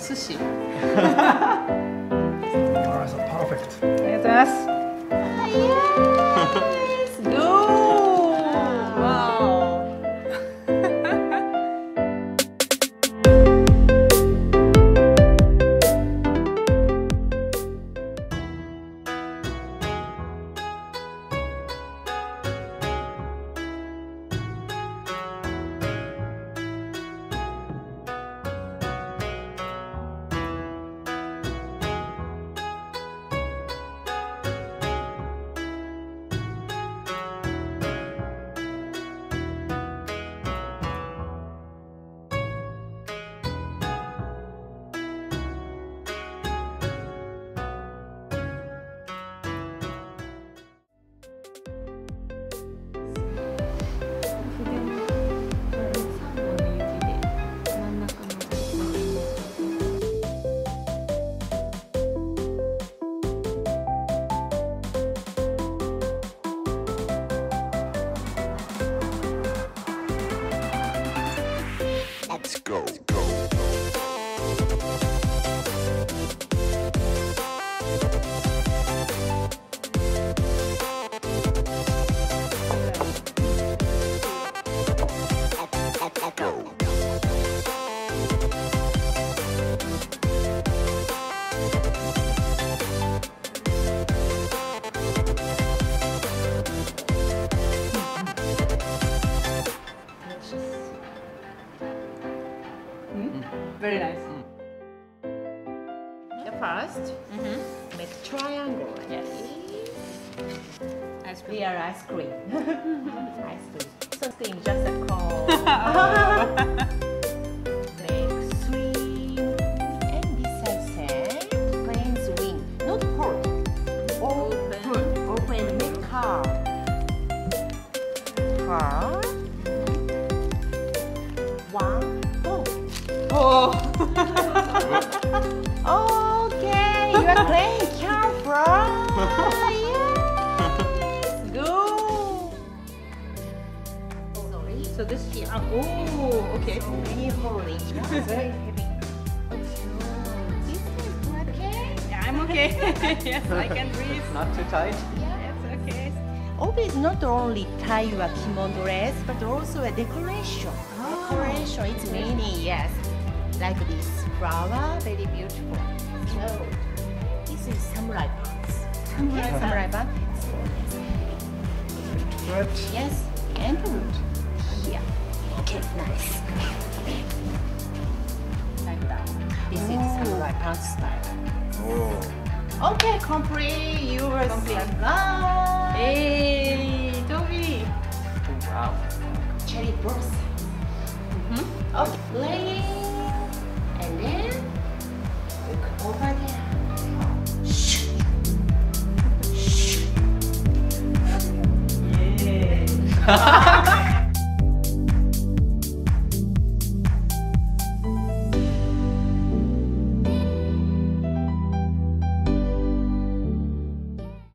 sushi. Oh, so perfect. ありがとうございます。Yes! Go! Wow! Let's go. Very nice. The first, make triangle. Yes. Ice cream. Real ice cream. Ice cream. Something just a cone. Make three. And this side, plain swing. Not hold. Open. Make card. Card. One. Oh. Okay, you are playing careful. Yes, go. Sorry. So this here. Oh, okay. Many holding. Very heavy. This is okay. Yeah, I'm okay. Yes, I can breathe. Not too tight. Yes, okay. Always not only tie your kimono dress, but also a decoration. Decoration, it's meaning, yes. Like this flower, very beautiful. So, this is samurai pants. Samurai pants. Red. Yes, and here. Okay, nice. Like that. This is samurai pants style. Oh. Okay, complete. You are Complete. Bye. Hey, Toby. Wow. Cherry blossom. Okay, playing. And then look over there. Shh. Shh. Yeah.